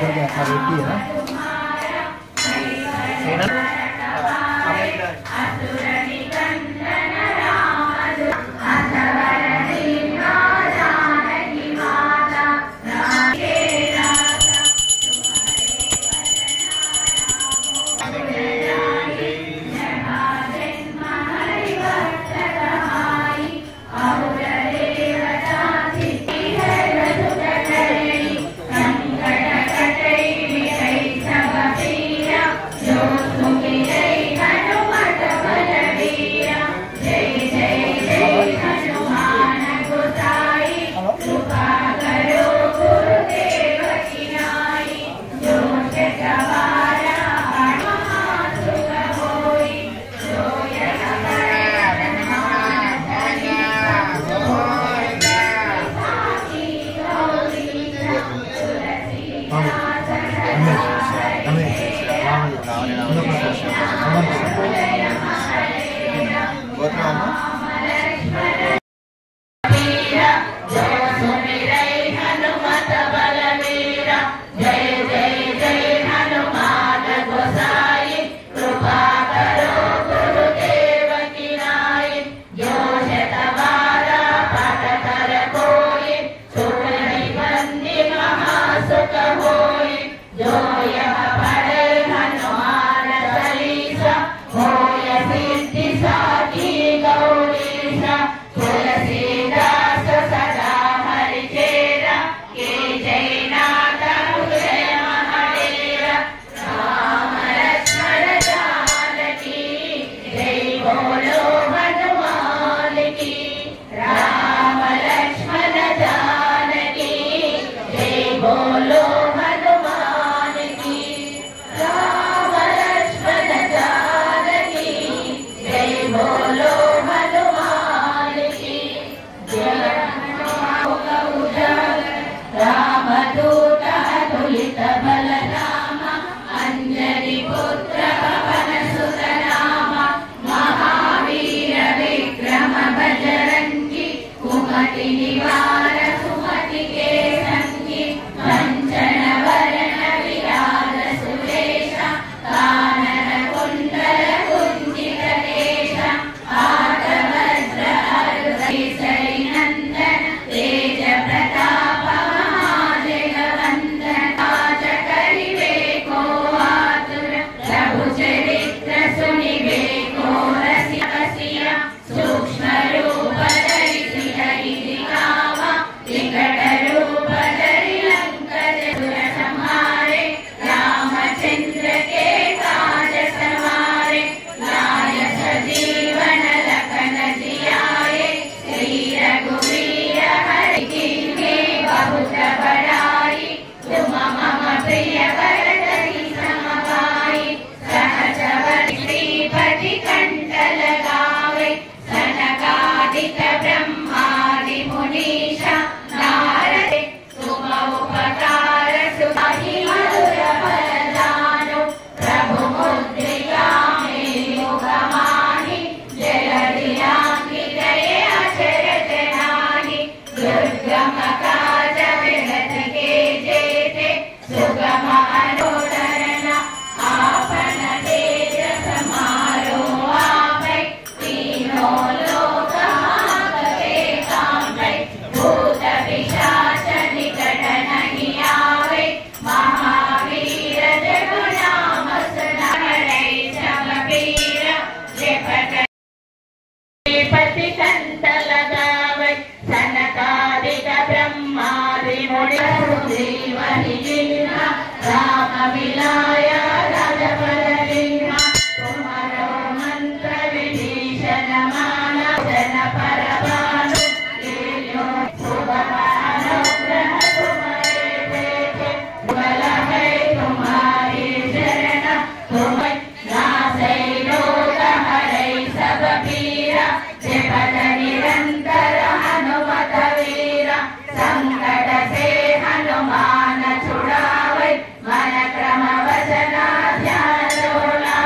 करके अपना बेटी है ना हनुमान छुड़ावे मन क्रम वचना ध्यान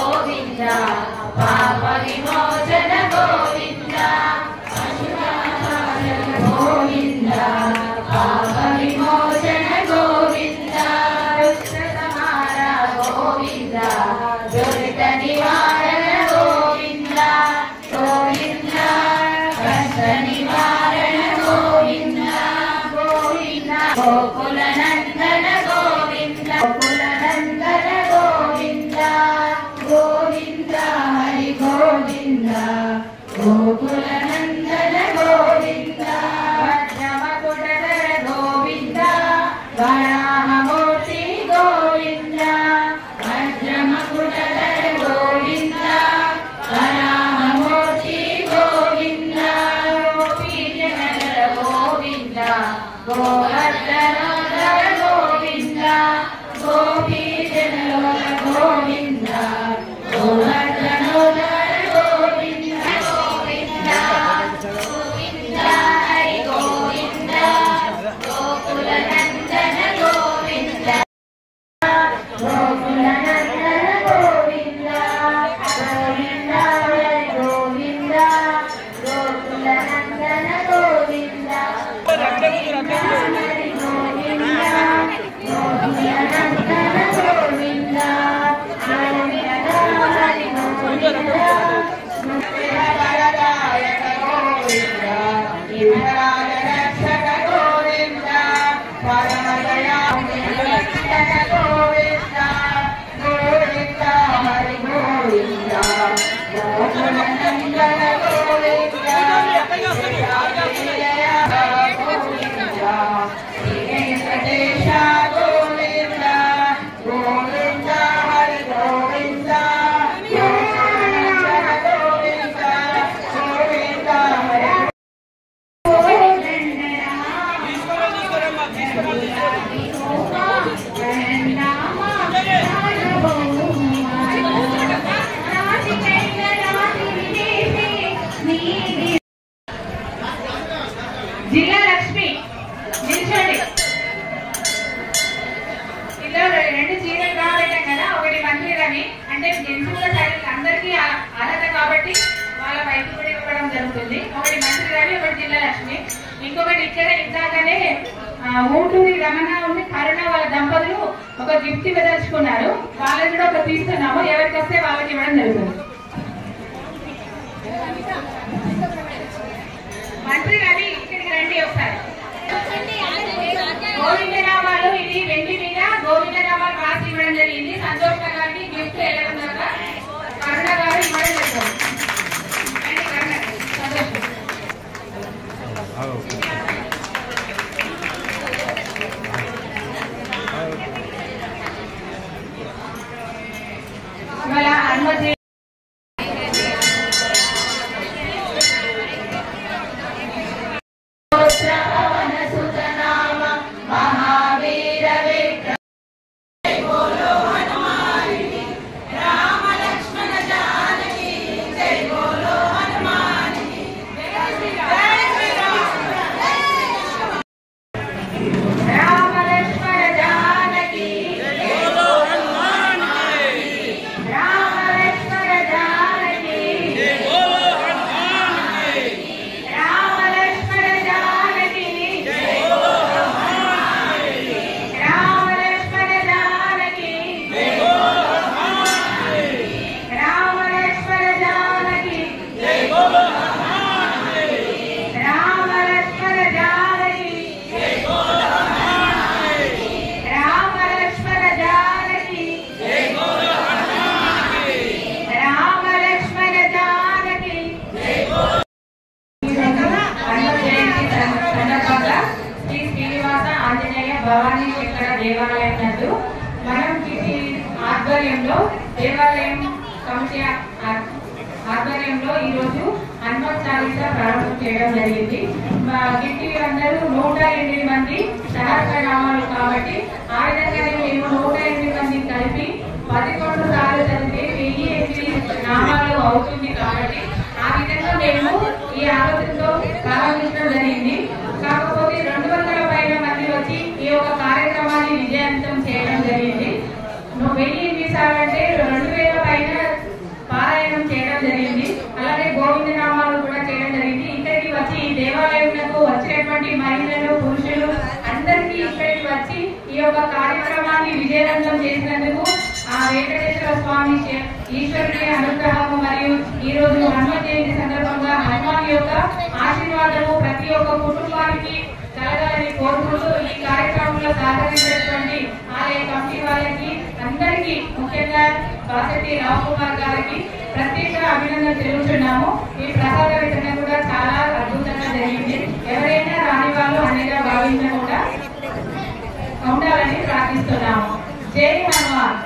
Govinda निवारण गोविंद गोविंद गोकुल नंदन गोविंद गोकुल नंदन गोविंद गोविंद हरि गोविंद गोकुल नंदन गोविंद वज्रमकुटधर गोविंद वराहमूर्ति गोविंद वज्रमकुटधर गोविंद वराहमूर्ति गोविंद गोपीजनधर गोविंद गोवर्धनोदर गोविंद गोपीजनलोक गोविंद गोवर्धनोदर गोविंद गोविंद गोविंद हरि गोविंद गोकुल नंदन गोविंद गोकुल नंदन गोविंद गोविंद हरि गोविंद गोकुल नंदन गोविंद हरि गोविंद गोकुल नंदन गोविंद हरि गोविंद वरदायक गोविंद रक्षक गोविंद परम दयामय गोविंद गोविंद हरि गोविंद गोकुल नंदन गोविंद वेंकटेश गोविंद गोविंद हरि गोविंद गोकुल नंदन गोविंद गोविंद हरि జిల్లా లక్ష్మి నిల్చోండి. ఇలా రెండు చీరలు రాబట్టాం కదా, ఒకటి మంత్రి రవి అంటే జెంట్స్ సైడ్ అందరికీ అర్హత కాబట్టి వాళ్ళ వైపు కూడా ఇవ్వడం జరుగుతుంది. ఒకటి మంత్రి రవి, ఒకటి జిల్లా లక్ష్మి. ఇంకొకటి ఇక్కడ ఇందాకనే ఊటూరి రమణ ఉంది కరుణ వాళ్ళ దంపతులు ఒక గిఫ్ట్ ఇవ్వదలుచుకున్నారు. వాళ్ళని కూడా ఒక తీస్తున్నాము, ఎవరికి వస్తే వాళ్ళకి ఇవ్వడం జరుగుతుంది. మంత్రి రవి ఇక్కడికి రండి ఒకసారి. గోవిందనామాలు ఇది వెండి మీద గోవిందనామాలు రాసి ఇవ్వడం జరిగింది. సంతోష్ గారికి గిఫ్ట్ వెళ్ళకుండా కరుణ గారు ఇవ్వడం జరుగుతుంది. ఇవాళ హనుమతి భవానీ శంకర దేవాలయం నందు మనం ఆధ్వర్యంలో దేవాలయం కమిటీ ఆధ్వర్యంలో ఈ రోజు హనుమత్ చాలీసా ప్రారంభం చేయడం జరిగింది. గిట్టి అందరూ 108 మంది సహస్రనామాలు కాబట్టి ఆ విధంగానే మేము 108 మంది కలిపి 11 సార్లు చదివితే 1008 నామాలు అవుతుంది కాబట్టి ఆ విధంగా మేము ఈ ఆలోచనతో ప్రారంభించడం జరిగింది. కాకపోతే 200 పైన మంది వచ్చి ఈ యొక్క కార్యక్రమాన్ని విజయవంతం చేయడం జరిగింది. 1008 సార్లు అంటే 2000 పైన పారాయణం చేయడం జరిగింది. అలాగే గోవింద నామాలు కూడా చేయడం జరిగింది. ఇక్కడికి వచ్చి ఈ దేవాలయంలో వచ్చినటువంటి మహిళలు పురుషులు అందరికీ ఇక్కడికి వచ్చి ఈ యొక్క కార్యక్రమాన్ని విజయవంతం చేసినందుకు ఆ వెంకటేశ్వర స్వామి ఈశ్వరుని అనుగ్రహము మరియు ఈ రోజు హనుమ జయంతి సందర్భంగా హనుమాన్ యొక్క ఆశీర్వాదము ప్రతి ఒక్క కుటుంబానికి కలగాలని కోరుకుంటూ ఈ కార్యక్రమంలో సహకరించినటువంటి ఆలయ కమిటీ వాళ్ళకి అందరికీ, ముఖ్యంగా బాసెట్టి రావుకుమార్ గారికి ప్రత్యేక అభినందన తెలుపుతున్నాము. ఈ ప్రసాద వితరణ కూడా చాలా అద్భుతంగా జరిగింది. ఎవరైనా రాని వాళ్ళు అన్నిగా భావించకుండా ఉండాలని ప్రార్థిస్తున్నాము. జై హనుమాన్.